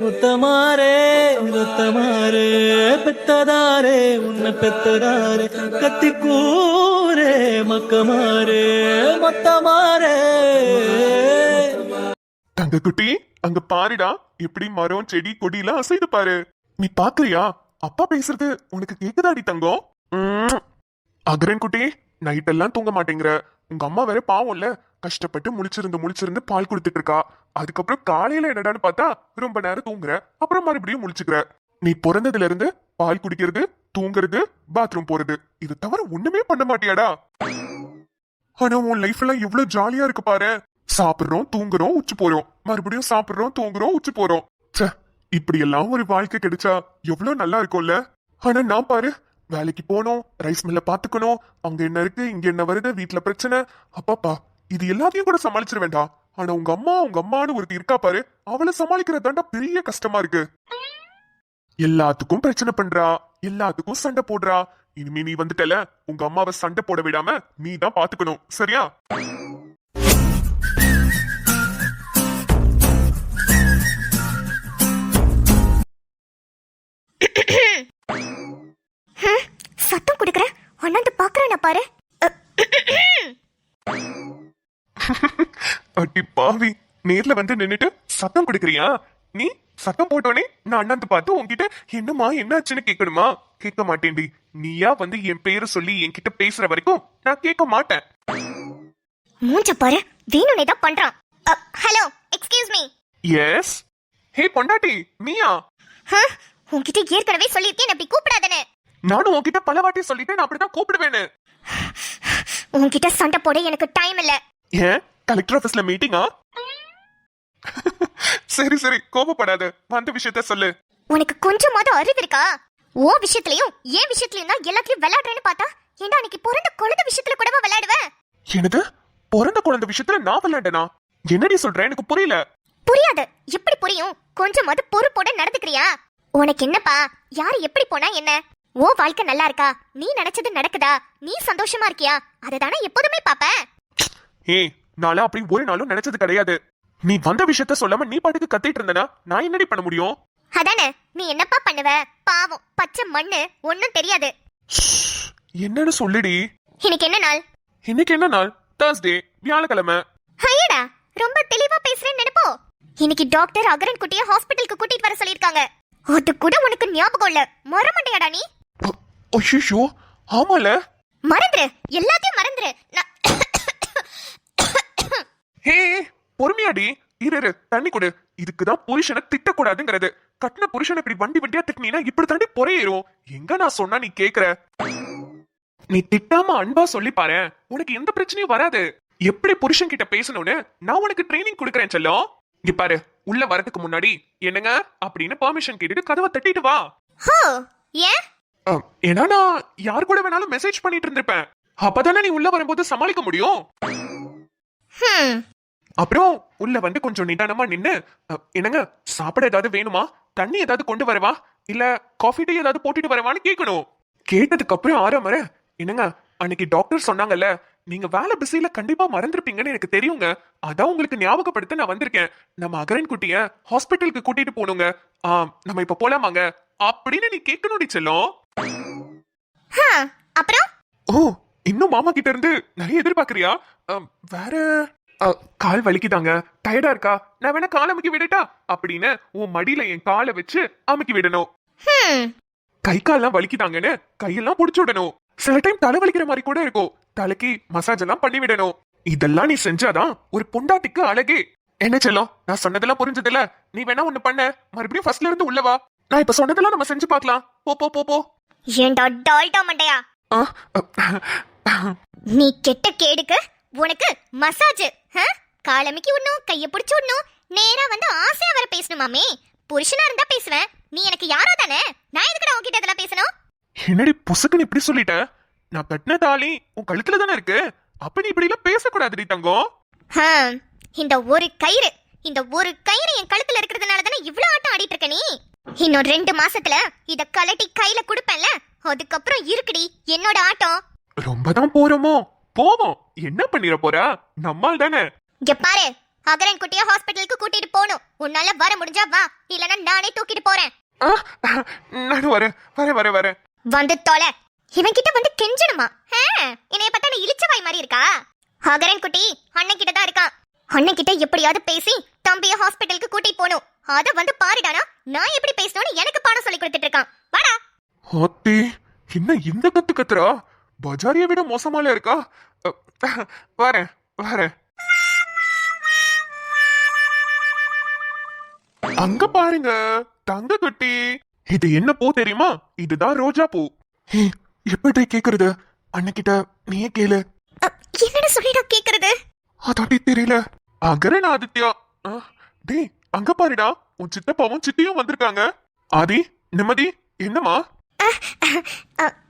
முத்தமாரே ரத்தமாரே பெத்ததாரே உன்னை பெத்ததாரே கத்திக்கூரே மக்கமாரே மொத்தமாரே. தங்க குட்டி அங்க பாருடா, எப்படி மரம் செடி கொடி எல்லாம் அசைது பாரு. நீ பாக்குறியா? அப்பா பேசுறது உனக்கு கேக்குதாடி தங்கம்? அகரன் குட்டி, நைட் எல்லாம் தூங்க மாட்டேங்கிற. உங்க அம்மா வேற பாவம்ல, கஷ்டப்பட்டு முழிச்சிருந்து பால் கொடுத்துட்டு இருக்கா. அதுக்கப்புறம் காலையில என்னடான்னு பார்த்தா ரொம்ப நேரம் தூங்குற, அப்புறம் மறுபடியும் முழிச்சுக்கிற. நீ பிறந்ததுல இருந்து பால் குடிக்கிறது, தூங்குறது, பாத்ரூம் போறது, இது தவிர ஒண்ணுமே பண்ண மாட்டியாடா? ஆனா உன் லைஃப் எல்லாம் எவ்வளவு ஜாலியா இருக்கு பாரு. சாப்பிடுறோம், தூங்குறோம், உச்சி போறோம், மறுபடியும் சாப்பிடுறோம், தூங்குறோம், உச்சி போறோம். இப்படி எல்லாம் ஒரு வாழ்க்கை கிடைச்சா எவ்வளவு நல்லா இருக்கும்ல. ஆனா நான் பாரு, வேலைக்கு போனோம், ரைஸ் மில்ல பாத்துக்கணும், அங்க என்ன இருக்கு, இங்க என்ன வருது, வீட்டுல பிரச்சனை, அப்பாப்பா இது எல்லாத்தையும் கூட சமாளிச்சிட வேண்டாம். ஆனா உங்க அம்மான்னு ஒருத்தி இருக்கா பாரு, அவளை சமாளிக்கிறதாண்டா பெரிய கஷ்டமா இருக்கு. எல்லாத்துக்கும் பிரச்சனை பண்றா, எல்லாத்துக்கும் சண்டை போடுறா. இனிமே நீ வந்துட்டல, உங்க அம்மாவை சண்டை போட விடாம நீ தான் பாத்துக்கணும், சரியா? சத்தம் குடுக்கற அண்ணாந்து பாக்குறேன் பாரு. அடி பாவி, நேர்ல வந்து நின்னுட்டு சத்தம் கொடுக்கறியா? நீ சத்தம் போட்டோனே நான் அண்ணாந்து பார்த்து உன்கிட்ட என்னமா என்னாச்சுன்னு கேட்கணுமா? கேட்க மாட்டேன்டி. நீயா வந்து என் பேரை சொல்லி என்கிட்ட பேசுற வரைக்கும் நான் கேட்க மாட்டேன். மூஞ்ச பாரு, வேணுனே தான் பண்றான். Hello, excuse me. எஸ். ஹே பொண்டாட்டி, நீயா? உன்கிட்ட ஏற்கனவே சொல்லிருக்கேன் அப்படி கூப்பிடாதேன்னு. நானும் உன்கிட்ட பல வாட்டி சொல்லிட்டேன், நான் அப்படிதான் கூப்பிடுவேன்னு. உன்கிட்ட சண்டை போட எனக்கு டைம் இல்ல. ஏன் கலெக்டர் ஆபீஸ்ல மீட்டிங்கா? சரி சரி, கோபப்படாத, வந்த விஷயத்த சொல்லு. உனக்கு கொஞ்சமாவது அறிவு இருக்கா? ஓ விஷயத்துலயும் ஏன் விஷயத்துலயும் தான் எல்லாத்தையும் விளையாடுறேன்னு பார்த்தா, ஏன்டா அன்னைக்கு பிறந்த குழந்தை விஷயத்துல கூடவா விளையாடுவேன்? என்னது? பிறந்த குழந்தை விஷயத்துல நான் விளையாண்டனா? என்னடி சொல்ற? எனக்கு புரியல. புரியாது. எப்படி புரியும்? கொஞ்சமாவது பொறுப்போட நடந்துக்கிறியா? உனக்கு என்னப்பா, யாரு எப்படி போனா என்ன? ஓ வாழ்க்கை நல்லா இருக்கா? நீ நினைச்சது நடக்குதா? நீ சந்தோஷமா இருக்கியா? அததானே எப்போதுமே பாப்ப. ஏய், நாளா அப்படி ஒரு நாளும் நினைச்சது கிடையாது. நீ வந்த விஷயத்த சொல்லாம நீ பாட்டுக்கு கத்திட்டு இருந்தனா நான் என்னடி பண்ண முடியும்? அதானே, நீ என்னப்பா பண்ணுவ? பாவம், பச்சை மண்ணு, ஒன்னும் தெரியாது. என்னன்னு சொல்லுடி. இன்னைக்கு என்ன நாள்? இன்னைக்கு என்ன நாள்? Thursday, வியாழக்கிழமை. ஐயடா, ரொம்ப தெளிவா பேசுறேன்னு நினைப்போ. இன்னைக்கு டாக்டர் அகரன் குட்டிய ஹாஸ்பிடலுக்கு கூட்டிட்டு வர சொல்லிருக்காங்க. அது கூட உனக்கு ஞாபகம் இல்ல? மறமண்டையாடா நீ? ஐயோ, ஆமால. மறந்துரு, எல்லாத்தையும் மறந்துரு. ஹே, பொறுமையாடி. இரு, தண்ணி கொடு. இதுக்குதான் புருஷனை திட்டக்கூடாதுங்கிறது. கட்டின புருஷனை இப்படி வண்டி வண்டியா திட்டினா இப்படி தாண்டி பொறையேறும். எங்க நான் சொன்னா நீ கேக்குற? நீ திட்டாம அன்பா சொல்லி பாரு, உனக்கு எந்த பிரச்சனையும் வராது. எப்படி புருஷன் கிட்ட பேசணும்னு நான் உனக்கு ட்ரைனிங் கொடுக்கறேன் செல்லம். இங்க பாரு, உள்ள வரதுக்கு முன்னாடி என்னங்க அப்படின்னு பெர்மிஷன் கேட்டுட்டு கதவை தட்டிட்டு வா. ஏன்? ஏன்னா நான் யார் கூட வேணாலும் மெசேஜ் பண்ணிட்டு இருந்திருப்பேன். அப்பதானே நீ உள்ள வரும்போது சமாளிக்க முடியும். அப்புறம் உள்ள வந்து கொஞ்சம் நிதானமா நின்னு, என்னங்க சாப்பிட ஏதாவது வேணுமா, தண்ணி ஏதாவது கொண்டு வரவா, இல்ல காஃபி டீ ஏதாவது போட்டுட்டு வரவான்னு கேட்கணும். கேட்டதுக்கு அப்புறம் ஆறாமற, என்னங்க அன்னைக்கு டாக்டர் சொன்னாங்கல்ல, நீங்க வேலை பிஸியில கண்டிப்பா மறந்துருப்பீங்கன்னு எனக்கு தெரியுங்க, அதான் உங்களுக்கு ஞாபகப்படுத்த நான் வந்திருக்கேன். நம்ம அகரன் குட்டிய ஹாஸ்பிட்டலுக்கு கூட்டிட்டு போகணுங்க, நம்ம இப்ப போலாமாங்க அப்படின்னு நீ கேட்கணும் செல்லம். அப்புறம் ஓ, இன்னும் மாமா கிட்ட இருந்து நிறைய எதிர்பார்க்கறியா? வேற கால் வலிக்குதாங்க, டயர்டா இருக்கா, நான் வேணா கால் அமுக்கி விடட்டா அப்படின்னு உன் மடியில என் காலை வச்சு அமுக்கி விடணும். கை கால்லாம் வலிக்குதாங்கன்னு கையெல்லாம் புடிச்சு விடணும். சில டைம் தலை வலிக்கிற மாதிரி கூட இருக்கும், தலைக்கு மசாஜ் எல்லாம் பண்ணி விடணும். இதெல்லாம் நீ செஞ்சாதான் ஒரு பொண்டாட்டிக்கு அழகே. என்ன செல்லம், நான் சொன்னதெல்லாம் புரிஞ்சதில்ல? நீ வேணா ஒண்ணு பண்ண, மறுபடியும் ஃபர்ஸ்ட்ல இருந்து உள்ளவா. நான் இப்ப சொன்னதெல்லாம் நம்ம செஞ்சு பார்க்கலாம். போ போ போ போ. ஏண்டா டால்டா மண்டையா, நீ கெட்ட கேடுக்கு உனக்கு மசாஜ்? காலமிக்கு விடணும், கைய பிடிச்சு விடணும், நேரா வந்து ஆசையா வர பேசணுமாமே. புருஷனா இருந்தா பேசுவேன், நீ எனக்கு யாரோ தானே, நான் எதுக்குடா உன்கிட்ட இதெல்லாம் பேசணும்? என்னடி புசுக்குன்னு இப்படி சொல்லிட்ட? நான் கட்டின தாலி உன் கழுத்துல தானே இருக்கு, அப்ப நீ இப்படி எல்லாம் பேசக்கூடாதுடி தங்கம். இந்த ஒரு கயிறு என் கழுத்துல இருக்கிறதுனால தானே இவ்வளவு ஆட்டம் ஆடிட்டு இருக்க நீ. இன்னும் 2 மாசத்துல இத கலட்டி கையில குடுப்பேன்ல, அதுக்கப்புறம் இருக்குடி என்னோட ஆட்டம். ரொம்ப தான் போறோமோ? போவோம், என்ன பண்ணிர போறா? நம்மால் தானே. இங்க பாரு, அகரன் குட்டிய ஹாஸ்பிட்டலுக்கு கூட்டிட்டு போகணும். உன்னால வர முடிஞ்சா வா, இல்லனா நானே தூக்கிட்டு போறேன். ஆ, நானும் வரேன். வந்து தொலை. இவன் கிட்ட வந்து கெஞ்சணுமா? என்னைய பார்த்தா நீ இளிச்சவாய் மாதிரி இருக்கா? அகரன் குட்டி அண்ணன் கிட்ட தான் இருக்கான். அண்ணன் கிட்ட எப்படியாவது பேசி தம்பிய ஹாஸ்பிட்டலுக்கு கூட்டிட்டு போகணும். அத வந்து பாருடானா, நான் எப்படி பேசணும்னு எனக்கு பாடம் சொல்லி கொடுத்துட்டு இருக்கான். வாடா. ஆத்தி, என்ன இந்த கத்து கத்துறா? பஜாரியை விட மோசமால இருக்கா? வரேன். அங்க பாருங்க, தங்க குட்டி. இது என்ன பூ தெரியுமா? இதுதான் ரோஜா பூ. எப்படி கேக்குறது? அண்ணகிட்ட நீயே கேளு. என்னன்னு சொல்லிடா கேக்குறது? அதாட்டி தெரியல. அகரன் ஆதித்யா. டேய், அங்க பாருடா, உன் சித்தப்பாவும் சித்தியும் வந்திருக்காங்க. ஆதி, நிம்மதி, என்னமா?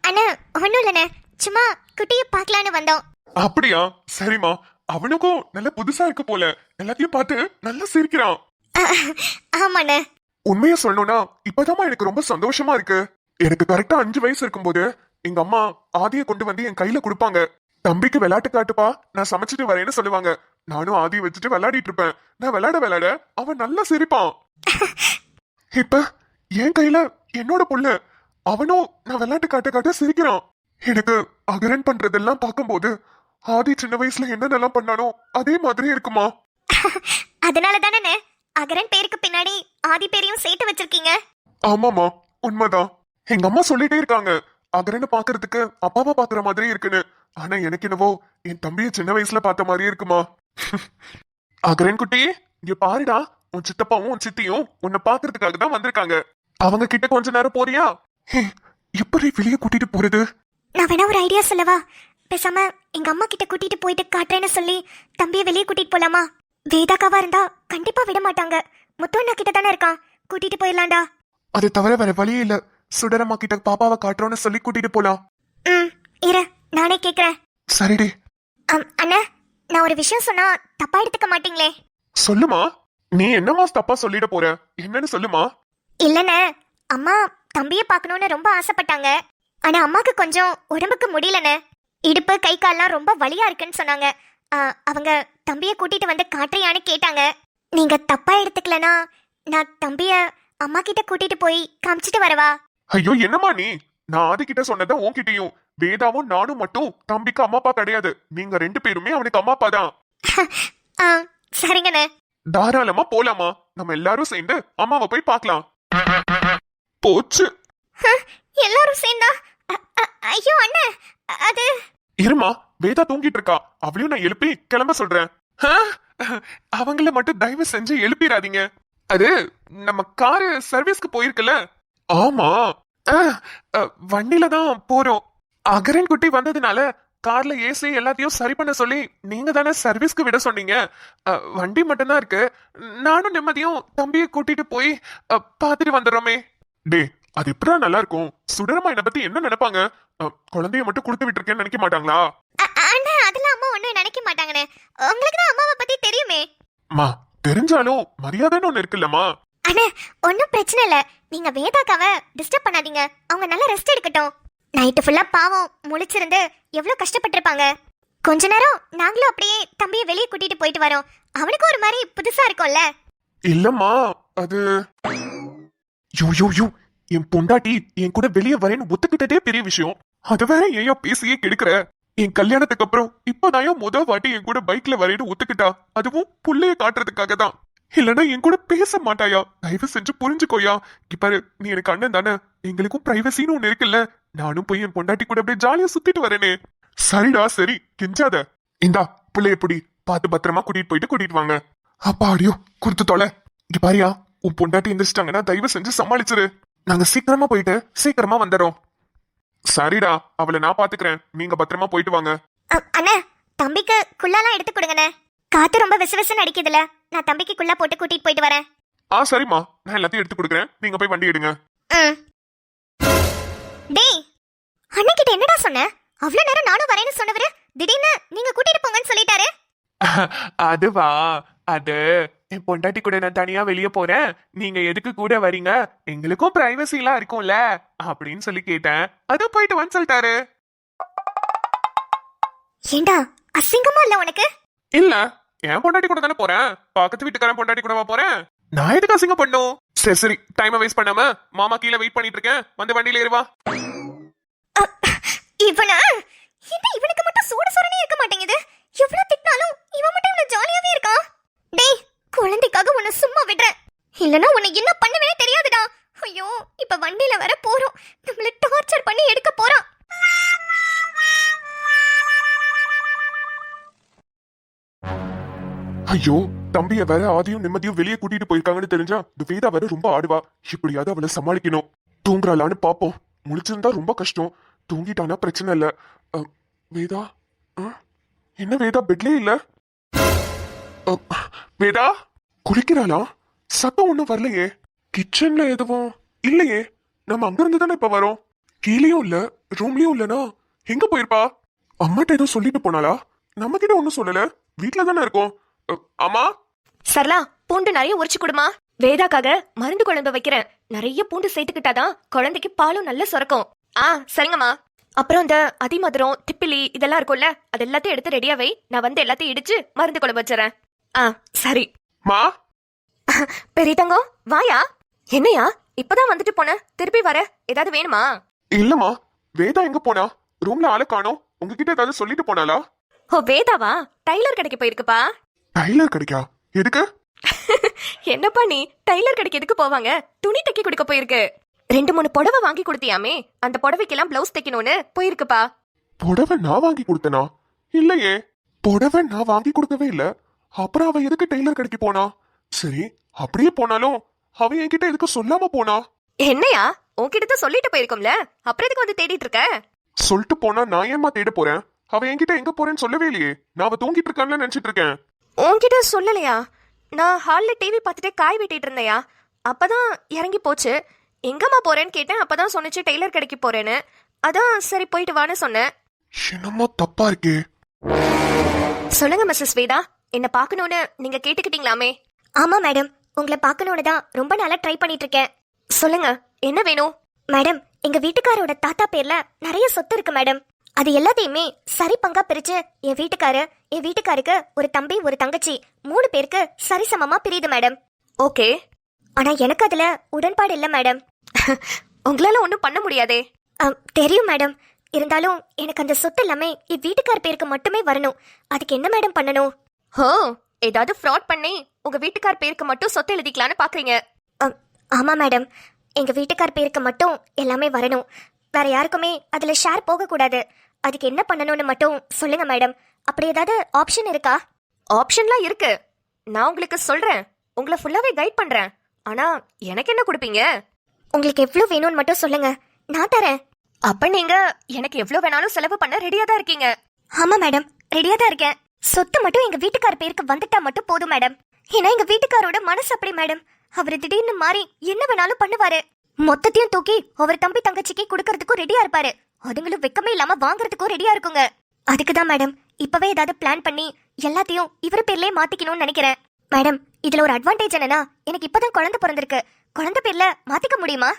அண்ணா ஒண்ணும் இல்லண்ணே, சும்மா குட்டிய பாக்கலான்னு வந்தோம். அப்படியா? சரிம்மா. அவனுக்கும் நல்ல புதுசா இருக்கு போல. எல்லாத்தையும் பார்த்து நல்லா சிரிக்கிறான். ஆமாண்ணே. உண்மையா சொல்லணும்னா இப்பதாம்மா எனக்கு ரொம்ப சந்தோஷமா இருக்கு. எனக்கு கரெக்டா 5 வயசு இருக்கும்போது எங்க அம்மா ஆதியை கொண்டு வந்து என் கையில கொடுப்பாங்க. தம்பிக்கு விளையாட்டு காட்டுப்பா, நான் சமைச்சிட்டு வரேன்னு சொல்லுவாங்க. நானும் ஆதியை வச்சுட்டு விளையாடிட்டு இருப்பேன். நான் விளையாட அவன் நல்லா சிரிப்பான். இப்ப என் கையில என்னோட புள்ள, அவனும் நான் விளையாட்டு காட்ட சிரிக்கிறான். எனக்கு அகரன் பண்றதெல்லாம் பார்க்கும்போது ஆதி சின்ன வயசுல என்னென்னலாம் பண்ணானோ அதே மாதிரி இருக்குமா? அதனால தானே அகரன் பேருக்கு பின்னாடி ஆதி பேரையும் சேர்த்து வச்சிருக்கீங்க. ஆமாமா, உண்மைதான். எங்க அம்மா சொல்லிட்டே இருக்காங்க, அகரனை பாக்குறதுக்கு அப்பாவா பாக்குற மாதிரி இருக்குன்னு. ஆனா எனக்கு என்னவோ என் தம்பிய சின்ன வயசுல பார்த்த மாதிரியே இருக்குமா. அகரன் குட்டி, இங்க பாருடா, உன் சித்தப்பாவும் உன் சித்தியும் உன்னை பாக்குறதுக்காக தான் வந்திருக்காங்க. அவங்க கிட்ட கொஞ்ச நேரம் போறியா? எப்படி வெளியே கூட்டிட்டு போறது? நான் வேணா ஒரு ஐடியா சொல்லவா? பேசாம எங்க அம்மா கிட்ட கூட்டிட்டு போயிட்டு காட்டுறேன்னு சொல்லி தம்பிய வெளியே கூட்டிட்டு போலாமா? வேதாக்காவா இருந்தா கண்டிப்பா விட மாட்டாங்க. முத்தண்ணா கிட்ட தானே இருக்கான், கூட்டிட்டு போயிடலாம்டா. அது தவிர வேற வழியே இல்ல. சுடரம்மா கிட்ட பாப்பாவை காட்டுறோன்னு சொல்லி கூட்டிட்டு போலாம். இரு, நானே கேக்குறேன். சரிடி. அண்ணா, நான் ஒரு விஷயம் சொன்னா தப்பா எடுத்துக்க மாட்டீங்களே? சொல்லுமா. நீ என்னமா தப்பா சொல்லிட போற? என்னன்னு சொல்லுமா. இல்லண்ணே, அம்மா தம்பிய பாக்கணும்னு ரொம்ப ஆசைப்பட்டாங்க. ஆனா அம்மாக்கு கொஞ்சம் உடம்புக்கு முடியலண்ணே. இடுப்பு கை கால்லாம் ரொம்ப வலியா இருக்குன்னு சொன்னாங்க. அவங்க தம்பிய கூட்டிட்டு வந்து காட்டுறியான்னு கேட்டாங்க. நீங்க தப்பா எடுத்துக்கலனா நான் தம்பிய அம்மா கிட்ட கூட்டிட்டு போய் காமிச்சிட்டு வரவா? ஐயோ, என்னமா நீ? நான் ஆதி கிட்ட சொன்னதை உன்கிட்டயும். வேதாவும் நானும் மட்டும் தம்பிக்கு அம்மா அப்பா கிடையாது. நீங்க 2 பேருமே அவனுக்கு அம்மா அப்பா தான். சரிங்கண்ணே. தாராளமா போலாமா. நம்ம எல்லாரும் சேர்ந்து அம்மாவை போய் பார்க்கலாம். போச்சு. எல்லாரும் சேர்ந்தா? ஐயோ அண்ணே, அது இருமா, வேதா தூங்கிட்டு இருக்கா. அவளையும் நான் எழுப்பி கிளம்ப சொல்றேன். அவங்கள மட்டும் தயவு செஞ்சு எழுப்பிடாதீங்க. அது நம்ம காரு சர்வீஸ்க்கு போயிருக்குல்ல. ஆமா, வண்டியில தான் போறோம். அகரன் குட்டி வந்ததுனால கார்ல ஏசி எல்லாத்தையும் சரி பண்ண சொல்லி நீங்க தானே சர்வீஸ்க்கு விட சொன்னீங்க. வண்டி மட்டும்தான் இருக்கு. நானும் நிம்மதியும் தம்பியை கூட்டிட்டு போய் பாத்துட்டு வந்துடுறோமே. டே, அது எப்படா நல்லா இருக்கும்? சுடரமா என்னை பத்தி என்ன நினைப்பாங்க? குழந்தைய மட்டும் கொடுத்து விட்டுருக்கேன்னு நினைக்க மாட்டாங்களா? அண்ணா, அதெல்லாம் அம்மா ஒண்ணும் நினைக்க மாட்டாங்கண்ணே. உங்களுக்கு தான் அம்மாவை பத்தி தெரியுமே. மா, தெரிஞ்சாலும் மரியாதைன்னு ஒண்ணு இருக்குல்லம்மா. அண்ணா, ஒன்னும் பிரச்சனை இல்ல. நீங்க வேதாக்காவை டிஸ்டர்ப் பண்ணாதீங்க. அவங்க நல்லா ரெஸ்ட் எடுக்கட்டும். நைட்டு ஃபுல்லா பாவம் முழிச்சிருந்து எவ்வளவு கஷ்டப்பட்டிருப்பாங்க. கொஞ்ச நேரம் நாங்களும் அப்படியே தம்பியை வெளியே கூட்டிட்டு போயிட்டு வரோம். அவனுக்கு ஒரு மாதிரி புதுசா இருக்கும்ல. இல்லம்மா, அது யோ என் பொண்டாட்டி என் கூட வெளியே வரேன்னு ஒத்துக்கிட்டதே பெரிய விஷயம். அத வேற ஏன் பேசியே கெடுக்கிற? என் கல்யாணத்துக்கு அப்புறம் இப்பதான் முதல் வாட்டி என் கூட பைக்ல வரேன்னு ஒத்துக்கிட்டா. அதுவும் புள்ளைய காட்டுறதுக்காக தான். இல்லனா என் கூட பேச மாட்டாயா? தயவு செஞ்சு புரிஞ்சுக்கோயா. இப்பாரு, நீ எனக்கு அண்ணன் தானே. எங்களுக்கும் பிரைவசின்னு ஒண்ணு இருக்குல்ல. நானும் போய் என் பொண்டாட்டி கூட அப்படியே ஜாலியா சுத்திட்டு வரேனே. சரிடா, சரி, கெஞ்சாத. இந்தா புள்ளைய புடி, பார்த்து பத்திரமா கூட்டிட்டு வாங்க. அப்பாடியோ, கொடுத்து தொலை. இங்க பாரியா, உன் பொண்டாட்டி எந்திரிச்சிட்டாங்கன்னா தயவு செஞ்சு சமாளிச்சிரு. நாங்க சீக்கிரமா போயிட்டு சீக்கிரமா வந்துடுறோம். சரிடா, அவளை நான் பாத்துக்கிறேன். நீங்க பத்திரமா போயிட்டு வாங்க. அண்ணா, தம்பிக்கு குள்ளாலாம் எடுத்து கொடுங்கண்ணே. காத்து ரொம்ப விசுவிசுன்னு அடிக்குதுல. நான் தம்பிக்கு குள்ளா போட்டு கூட்டிட்டு போயிட்டு வரேன். சரிம்மா, நான் எல்லாத்தையும் எடுத்து கொடுக்குறேன். நீங்க போய் வண்டி எடுங்க. டேய், அண்ணன் கிட்ட என்னடா சொன்ன? அவ்வளவு நேரம் நானும் வரேன்னு சொன்னவரு திடீர்னு நீங்க கூட்டிட்டு போங்கன்னு சொல்லிட்டாரு. அதுவா, அது என் பொண்டாட்டி கூட நான் தனியா வெளியே போறேன், நீங்க எதுக்கு கூட வரீங்க, எங்களுக்கும் பிரைவசி எல்லாம் இருக்கும்ல அப்படின்னு சொல்லி கேட்டேன். அது போயிட்டு வந்து சொல்லிட்டாரு. ஏண்டா, அசிங்கமா இல்ல உனக்கு? இல்ல, என் பொண்டாட்டி கூட தானே போறேன், பக்கத்து வீட்டுக்காரன் பொண்டாட்டி கூடவா போறேன்? நான் எதுக்கு அசிங்கம் பண்ணும்? சரி சரி, டைமை வேஸ்ட் பண்ணாம மாமா கீழே வெயிட் பண்ணிட்டு இருக்கேன், வந்து வண்டியில ஏறுவா. இவனா என்ன இவனுக்கு மட்டும் சூடு சொரணே இருக்க மாட்டேங்குது. எவ்வளவு திட்டினாலும் இவன் மட்டும் இவ்வளவு ஜாலியாவே இருக்கான். டேய், குழந்தைக்காக உன்னை சும்மா விடுறேன், இல்லனா உன்னை என்ன பண்ணுவேனே தெரியாதுடா. ஐயோ, இப்ப வண்டியில வர போறோம், நம்மள டார்ச்சர் பண்ணி எடுக்க போறான். ஐயோ, தம்பிய வேற ஆதியும் நிம்மதியும் வெளியே கூட்டிட்டு போயிருக்காங்கன்னு தெரிஞ்சா இந்த வேதா வேற ரொம்ப ஆடுவா. இப்படியாவது அவளை சமாளிக்கணும். தூங்குறாளான்னு பாப்போம். முழிச்சிருந்தா ரொம்ப கஷ்டம், தூங்கிட்டானா பிரச்சனை இல்ல. வேதா, என்ன வேதா பெட்லயே இல்ல? வேதா குளிக்கிறாளா? சத்தம் ஒண்ணும் வரலையே. கிச்சன்ல எதுவும் இல்லையே. நம்ம அங்க இருந்து தானே இப்ப வரோம். கீழேயும் இல்ல, ரூம்லயும் இல்லனா எங்க போயிருப்பா? அம்மாட்ட ஏதோ சொல்லிட்டு போனாளா? நம்ம கிட்ட ஒண்ணும் சொல்லல, வீட்டுல தானே இருக்கோம். அம்மா, சரளா, பூண்டு நிறைய உரிச்சு கொடுமா. வேதாக்காக மருந்து குழம்பு வைக்கிறேன். நிறைய பூண்டு சேர்த்துக்கிட்டாதான் குழந்தைக்கு பாலும் நல்ல சுரக்கும். சரிங்கம்மா. அப்புறம் இந்த அதிமதுரம், திப்பிலி இதெல்லாம் இருக்கும்ல, அது எல்லாத்தையும் எடுத்து ரெடியா வை. நான் வந்து எல்லாத்தையும் இடிச்சு மருந்து குழம்பு வச்சுறேன். சரி. மா, பெரிய தங்கம் வாயா. என்னையா இப்பதான் வந்துட்டு போன, திருப்பி வர? ஏதாவது வேணுமா? இல்லம்மா, வேதா எங்க போனா? ரூம்ல ஆளை காணோம். உங்ககிட்ட ஏதாவது சொல்லிட்டு போனாளா? ஓ, வேதாவா டைலர் கடைக்கு போயிருக்குப்பா. டைலர் கிடைக்கா? எதுக்கு? என்னப்பா நீ, டைலர் கடைக்கு எதுக்கு போவாங்க? துணி தைக்க கொடுக்க போயிருக்கு. 2-3 புடவை வாங்கி கொடுத்தியாமே, அந்த புடவைக்கெல்லாம் பிளவுஸ் தைக்கணும்னு போயிருக்குப்பா. புடவை நான் வாங்கி கொடுத்தனா? இல்லையே, புடவை நான் வாங்கி கொடுக்கவே இல்ல. அப்புறம் அவ எதுக்கு டெய்லர் கடைக்கு போனா? சரி, அப்படியே போனாலும் அவ என்கிட்ட எதுக்கு சொல்லாம போனா? என்னையா, உன்கிட்ட சொல்லிட்டு போயிருக்கோம்ல, அப்புறம் எதுக்கு வந்து தேடிட்டு இருக்க? சொல்லிட்டு போனா நான் ஏமா தேட போறேன்? அவ என்கிட்ட எங்க போறேன்னு சொல்லவே இல்லையே. நான் அவ தூங்கிட்டு இருக்கான்னு நினைச்சிட்டு இருக்கேன். உன்கிட்ட சொல்லலையா? நான் ஹால்ல டிவி பார்த்துட்டே காய் வெட்டிட்டு இருந்தேயா, அப்பதான் இறங்கி போச்சு. எங்கம்மா போறேன்னு கேட்டேன், அப்பதான் சொன்னிச்சு டெய்லர் கடைக்கு போறேன்னு. அதான் சரி போயிட்டு வான்னு சொன்னேன். என்னமோ தப்பா இருக்கே. சொல்லுங்க மிஸ்ஸஸ் வேதா, என்ன பார்க்கணும்னு நீங்க கேட்டுக்கிட்டீங்களாமே. ஆமா மேடம், உங்களை பார்க்கணும்னு தான் ரொம்ப நாளா ட்ரை பண்ணிட்டு இருக்கேன். சொல்லுங்க, என்ன வேணும்? மேடம், எங்க வீட்டுக்காரோட தாத்தா பேர்ல நிறைய சொத்து இருக்கு மேடம். அது எல்லாத்தையுமே சரி பங்கா பிரிச்சு என் வீட்டுக்காருக்கு ஒரு தம்பி ஒரு தங்கச்சி 3 பேருக்கு சரிசமமா பிரியுது மேடம். ஓகே. ஆனா எனக்கு அதுல உடன்பாடு இல்ல மேடம். உங்களால ஒன்றும் பண்ண முடியாதே. தெரியும் மேடம், இருந்தாலும் எனக்கு அந்த சொத்து எல்லாமே என் வீட்டுக்கார பேருக்கு மட்டுமே வரணும். அதுக்கு என்ன மேடம் பண்ணணும்? ஹோ, ஏதாவது ஃப்ராட் பண்ணி உங்க வீட்டுக்கார் பேருக்கு மட்டும் சொத்து எழுதிக்கலான்னு பாக்குறீங்க? ஆமா மேடம், எங்க வீட்டுக்கார பேருக்கு மட்டும் எல்லாமே வரணும். வேற யாருக்குமே அதுல ஷேர் போக கூடாது. அதுக்கு என்ன பண்ணணும்னு மட்டும் சொல்லுங்க மேடம். அப்படி ஏதாவது ஆப்ஷன் இருக்கா? ஆப்ஷன்லாம் இருக்கு, நான் உங்களுக்கு சொல்றேன். உங்களை ஃபுல்லாவே கைட் பண்றேன். ஆனா எனக்கு என்ன கொடுப்பீங்க? உங்களுக்கு எவ்வளவு வேணும்னு மட்டும் சொல்லுங்க, நான் தரேன். அப்ப நீங்க எனக்கு எவ்வளவு வேணாலும் செலவு பண்ண ரெடியா தான் இருக்கீங்க? ஆமா மேடம், ரெடியா தான் இருக்கேன். சொத்து மட்டும் எங்க வீட்டுக்கார பேருக்கு வந்துட்டா மட்டும் போதும் மேடம். ஏன்னா எங்க வீட்டுக்காரோட மனசு அப்படி மேடம். அவரு திடீர்னு மாறி என்ன வேணாலும் பண்ணுவாரு. மொத்தத்தையும் தூக்கி அவர் தம்பி தங்கச்சிக்கு கொடுக்கறதுக்கும் ரெடியா இருப்பாரு. அதுங்களும் வெக்கமே இல்லாம வாங்குறதுக்கும் ரெடியா இருக்குங்க. அதுக்குதான் மேடம் இப்பவே ஏதாவது பிளான் பண்ணி எல்லாத்தையும் இவரு பேர்லயே மாத்திக்கணும்னு நினைக்கிறேன். மேடம், இதுல ஒரு அட்வான்டேஜ் என்னன்னா, எனக்கு இப்பதான் குழந்தை பிறந்திருக்கு. குழந்தை பேர்ல மாத்திக்க முடியுமா?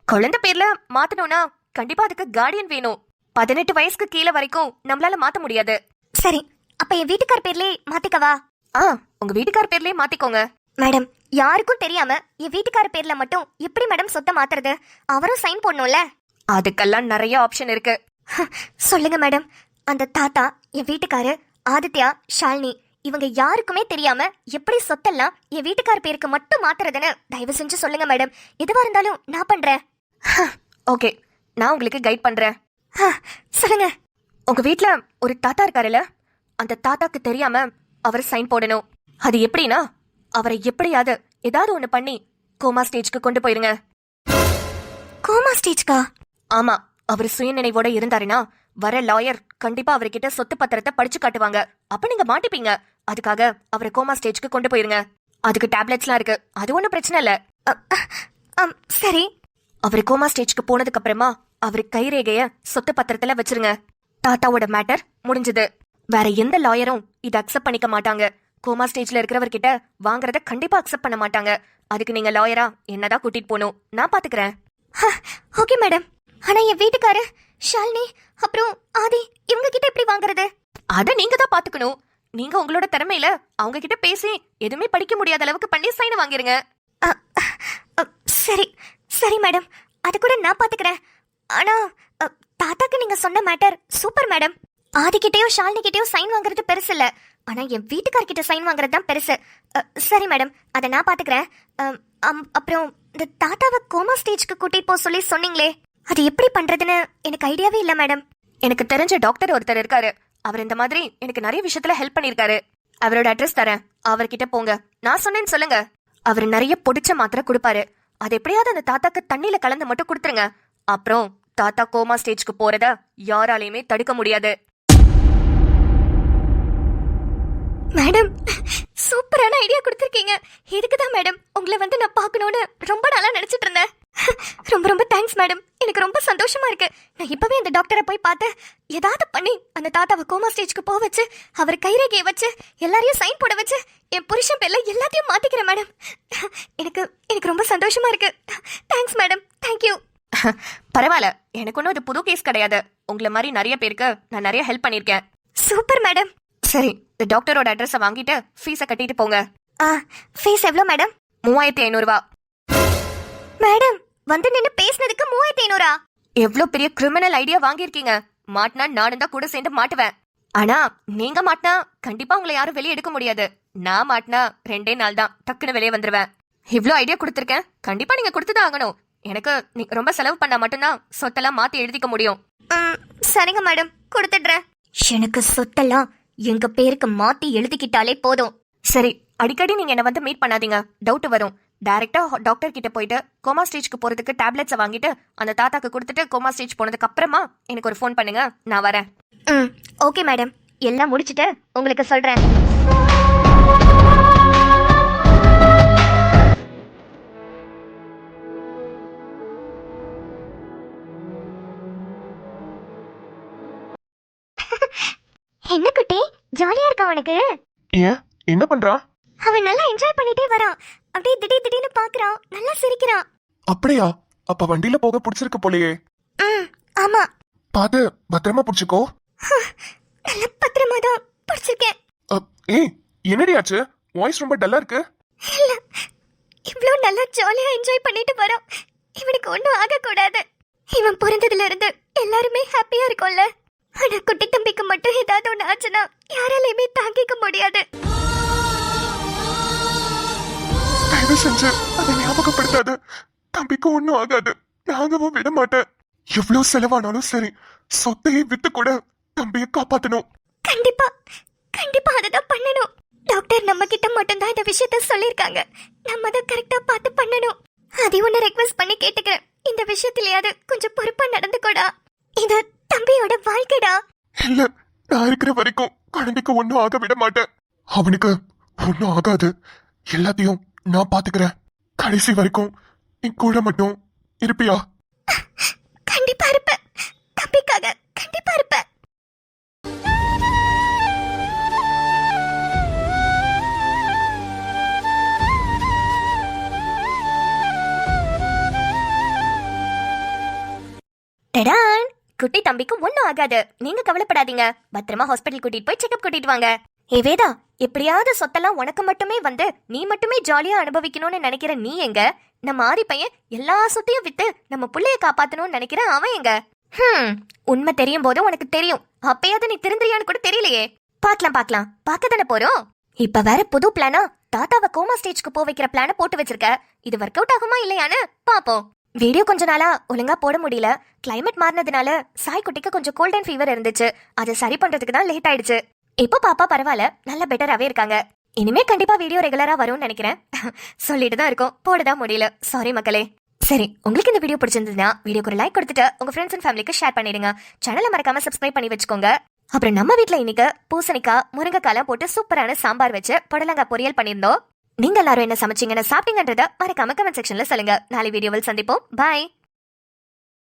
குழந்தை பேர்ல மாத்தணும்னா கண்டிப்பா அதுக்கு கார்டியன் வேணும். 18 வயசுக்கு கீழே வரைக்கும் நம்மளால மாத்த முடியாது. சரி, அப்ப என் வீட்டுக்கார் பேர்லயே மாத்திக்கவா? உங்க வீட்டுக்கார் பேர்லயே மாத்திக்கோங்க. மேடம், யாருக்கும் தெரியாம என் வீட்டுக்கார பேர்ல மட்டும் எப்படி மேடம் சொத்தை மாத்துறது? அவரும் சைன் போடணும்ல. அதுக்கெல்லாம் நிறைய ஆப்ஷன் இருக்கு. சொல்லுங்க மேடம். அந்த தாத்தா, என் வீட்டுக்காரு, ஆதித்யா, ஷாலினி இவங்க யாருக்குமே தெரியாம எப்படி சொத்தெல்லாம் என் வீட்டுக்கார பேருக்கு மட்டும் மாத்துறதுன்னு தயவு செஞ்சு சொல்லுங்க மேடம். எதுவா இருந்தாலும் நான் பண்றேன். ஓகே, நான் உங்களுக்கு கைட் பண்றேன். சொல்லுங்க. உங்க வீட்ல ஒரு தாத்தா இருக்காருல்ல, அந்த தாத்தாக்கு தெரியாம அவர் சைன் போடணும். அது எப்படின்னா, அவரை எப்படியாவது ஏதாவது ஒண்ணு பண்ணி கோமா ஸ்டேஜ்க்கு கொண்டு போயிருங்க. கோமா ஸ்டேஜ்க்கா? ஆமா, அவர் சுயநினைவோட இருந்தாருன்னா வர லாயர் கண்டிப்பா அவர்கிட்ட சொத்து பத்திரத்தை படிச்சு காட்டுவாங்க. அப்ப நீங்க மாட்டிப்பீங்க. அதுக்காக அவரை கோமா ஸ்டேஜ்க்கு கொண்டு போயிருங்க. அதுக்கு டேப்லெட்ஸ்லாம் இருக்கு, அது ஒன்றும் பிரச்சனை இல்ல. சரி. அவர் கோமா ஸ்டேஜ்க்கு போனதுக்கு அப்புறமா அவர் கைரேகைய சொத்து பத்திரத்துல வச்சிருங்க. தாத்தாவோட மேட்டர் முடிஞ்சது. வேற எந்த லாயரும் இதை அக்செப்ட் பண்ணிக்க மாட்டாங்க. கோமா ஸ்டேஜ்ல இருக்கிறவர்கிட்ட வாங்குறத கண்டிப்பா அக்செப்ட் பண்ண மாட்டாங்க. அதுக்கு நீங்க லாயரா என்னதான் கூட்டிட்டு போகணும், நான் பாத்துக்கிறேன். Okay madam. ஆனா என் வீட்டுக்காரு, ஷாலினி, அப்புறம் ஆதி இவங்க கிட்ட எப்படி வாங்குறது? அத நீங்க தான் பாத்துக்கணும். நீங்க உங்களோட திறமையில அவங்க கிட்ட பேசி எதுவுமே படிக்க முடியாத அளவுக்கு பண்ணி சைனை வாங்கிருங்க. சரி சரி மேடம், அது கூட நான் பாத்துக்கிறேன். ஆனா தாத்தாக்கு நீங்க சொன்ன மேட்டர் சூப்பர் மேடம். ஆதிக்கிட்டயோ ஷாலினி கிட்டயோ சைன் வாங்குறது பெருசு இல்ல, ஆனா என் வீட்டுக்கார்கிட்ட சைன் வாங்குறது தான் பெருசு. சரி மேடம், அதை நான் பாத்துக்கிறேன். அப்புறம் இந்த தாத்தாவை கோமா ஸ்டேஜ்க்கு கூட்டிட்டு போக சொல்லி சொன்னீங்களே, அது எப்படி பண்றதுன்னு எனக்கு ஐடியாவே இல்ல மேடம். எனக்கு தெரிஞ்ச டாக்டர் ஒருத்தர் இருக்காரு. அவர் இந்த மாதிரி எனக்கு நிறைய விஷயத்துல ஹெல்ப் பண்ணிருக்காரு. அவரோட அட்ரஸ் தரேன், அவர்கிட்ட போங்க. நான் சொன்னேன்னு சொல்லுங்க. அவர் நிறைய பொடிச்ச மாத்திரை கொடுப்பாரு. அது எப்படியாவது அந்த தாத்தாக்கு தண்ணியில கலந்து மட்டும் கொடுத்துருங்க. அப்புறம் தாத்தா கோமா ஸ்டேஜ்க்கு போறத யாராலையுமே தடுக்க முடியாது. மேடம், சூப்பரான ஐடியா கொடுத்துருக்கீங்க. இதுக்குதான் மேடம் உங்களை வந்து நான் பார்க்கணும்னு ரொம்ப நாளா நினைச்சிட்டு இருந்தேன். ரொம்ப ரொம்ப தேங்க்ஸ் மேடம், எனக்கு ரொம்ப சந்தோஷமா இருக்கு. நான் இப்பவே அந்த டாக்டரை போய் பார்த்து ஏதாவது பண்ணி அந்த தாத்தாவை கோமா ஸ்டேஜ்க்கு போக வச்சு அவர் கைரேகையை வச்சு எல்லாரையும் சைன் போட வச்சு என் புருஷன் பேர்ல எல்லாத்தையும் மாத்திக்கிறேன் மேடம். எனக்கு எனக்கு ரொம்ப சந்தோஷமா இருக்கு. Thanks madam, thank you. பரவாயில்ல, எனக்கு ஒன்றும் இது புது கேஸ் கிடையாது. உங்களை மாதிரி நிறைய பேருக்கு நான் நிறைய ஹெல்ப் பண்ணிருக்கேன். Super madam. சரி, டாக்டரோட அட்ரஸை வாங்கிட்டு ஃபீஸை கட்டிட்டு போங்க. ஃபீஸ் எவ்வளோ மேடம்? 3500 ரூபா. மேடம், வந்து நின்று பேசினதுக்கு 3500? எவ்வளோ பெரிய கிரிமினல் ஐடியா வாங்கியிருக்கீங்க. மாட்டினா நானும் தான் கூட சேர்ந்து மாட்டுவேன். ஆனா நீங்க மாட்டினா கண்டிப்பா உங்களை யாரும் வெளியே எடுக்க முடியாது. நான் மாட்டினா 2 நாள் தான் டக்குன்னு வெளியே வந்துருவேன். இவ்வளோ ஐடியா கொடுத்துருக்கேன், கண்டிப்பா நீங்க கொடுத்துதான் ஆகணும். எனக்கு நீங்க ரொம்ப செலவு பண்ணா மட்டும்தான் சொத்தெல்லாம் மாத்தி எழுதிக்க முடியும். சரிங்க மேடம், கொடுத்துடுறேன். எனக்கு சொத்தெல்லாம் எங்க பேருக்கு மாத்தி எழுதிக்கிட்டாலே போதும். சரி, அடிக்கடி நீங்க என்ன வந்து மீட் பண்ணாதீங்க, டவுட் வரும். டைரக்டா டாக்டர் கிட்ட போயிட்டு கோமா ஸ்டேஜ்க்கு போறதுக்கு டேப்லெட்ஸை வாங்கிட்டு அந்த தாத்தாக்கு கொடுத்துட்டு கோமா ஸ்டேஜ் போனதுக்கு அப்புறமா எனக்கு ஒரு ஃபோன் பண்ணுங்க, நான் வரேன். ஓகே மேடம், எல்லாம் முடிச்சிட்டு உங்களுக்கு சொல்றேன். என்ன குட்டி, ஜாலியா இருக்கா உனக்கு? ஏன் என்ன பண்றா? அவன் நல்லா என்ஜாய் பண்ணிட்டே வரான். அப்படியே திடீர்னு பாக்குறான், நல்லா சிரிக்கிறான். அப்படியா? அப்ப வண்டியில போக பிடிச்சிருக்கு போலயே. ஆமா. பாத்து பத்திரமா பிடிச்சுக்கோ. நல்ல பத்திரமா தான் பிடிச்சிருக்கேன். ஏய், என்னடி ஆச்சு? வாய்ஸ் ரொம்ப டல்லா இருக்கு. இல்ல, இவ்ளோ நல்லா ஜாலியா என்ஜாய் பண்ணிட்டு வரான். இவனுக்கு ஒண்ணும் ஆகக்கூடாது. இவன் பிறந்ததுல இருந்து எல்லாருமே ஹாப்பியா இருக்கும்ல. ஆனா குட்டி தம்பிக்கு மட்டும் ஏதாவது ஒண்ணு ஆச்சுன்னா யாராலையுமே தாங்கிக்க முடியாது. தயவு செஞ்சு அதை ஞாபகப்படுத்தாது. தம்பிக்கு ஒண்ணும் ஆகாது, நாகவும் விட மாட்டேன். எவ்வளவு செலவானாலும் சரி, சொத்தையை வித்து கூட தம்பியை காப்பாத்தணும். கண்டிப்பா கண்டிப்பா அததான் பண்ணணும். டாக்டர் நம்ம கிட்ட மட்டும்தான் இந்த விஷயத்த சொல்லிருக்காங்க. நம்ம அதை கரெக்டா பார்த்து பண்ணணும். அதை ஒன்னு ரெக்வெஸ்ட் பண்ணி கேட்டுக்கிறேன், இந்த விஷயத்திலேயாவது கொஞ்சம் பொறுப்பா நடந்துக்கோடா. இது தம்பியோட வாழ்க்கைடா. இல்ல, நான் இருக்கிற வரைக்கும் குழந்தைக்கு ஒண்ணும் ஆக விட மாட்டேன். அவனுக்கு ஒண்ணும் ஆகாது, எல்லாத்தையும் நான் பாத்துக்கிறேன். கடைசி வரைக்கும் என் கூட மட்டும் இருப்பியா? கண்டிப்பா இருப்பேன், தம்பிக்காக கண்டிப்பா இருப்பேன். டடான், குட்டி தம்பிக்கு ஒண்ணும் ஆகாது, நீங்க கவலைப்படாதீங்க. பத்திரமா ஹாஸ்பிட்டல் கூட்டிட்டு போய் செக்அப் கூட்டிட்டு வாங்க. ஏ வேதா, எப்படியாவது சொத்தெல்லாம் உனக்கு மட்டுமே வந்து நீ மட்டுமே ஜாலியா அனுபவிக்கணும்னு நினைக்கிற நீ எங்க? நம்ம ஆரி பையன் எல்லா சொத்தையும் வித்து நம்ம புள்ளைய காப்பாத்தணும்னு நினைக்கிற அவன் எங்க? உண்மை தெரியும் போது உனக்கு தெரியும், அப்பயாவது நீ திருந்திரியான்னு கூட தெரியலையே. பாக்கலாம் பார்க்க தானே போறோம். இப்ப வேற புது பிளானா தாத்தாவை கோமா ஸ்டேஜ்க்கு போ வைக்கிற பிளான போட்டு வச்சிருக்க. இது ஒர்க் அவுட் ஆகுமா இல்லையான்னு பாப்போம். வீடியோ கொஞ்ச நாளா ஒழுங்கா போட முடியல. கிளைமேட் மாறினதுனால சாய் குட்டிக்கு கொஞ்சம் கோல்ட் அண்ட் ஃபீவர் இருந்துச்சு. அதை சரி பண்றதுக்கு தான் லேட் ஆயிடுச்சு. இப்போ பாப்பா பரவாயில்ல, நல்ல பெட்டராவே இருக்காங்க. இனிமே கண்டிப்பா வீடியோ ரெகுலரா வரும்னு நினைக்கிறேன். சொல்லிட்டு தான் இருக்கோம், போடதான் முடியல, சாரி மக்களே. சரி, உங்களுக்கு இந்த வீடியோ பிடிச்சிருந்ததுன்னா வீடியோக்கு ஒரு லைக் கொடுத்துட்டு உங்க ஃப்ரெண்ட்ஸ் அண்ட் ஃபேமிலிக்கு ஷேர் பண்ணிடுங்க. சேனலை மறக்காம சப்ஸ்கிரைப் பண்ணி வச்சுக்கோங்க. அப்புறம் நம்ம வீட்ல இன்னைக்கு பூசணிக்காய் முருங்கைக்காய் போட்டு சூப்பரான சாம்பார் வச்சு புடலங்காய் பொரியல் பண்ணியிருந்தோம். நீங்க எல்லாரும் என்ன சமைச்சீங்கன்னு சாப்பிட்டீங்கன்றத மறக்காம கமெண்ட் செக்ஷன்ல சொல்லுங்க. நாளை வீடியோவில் சந்திப்போம். பாய்.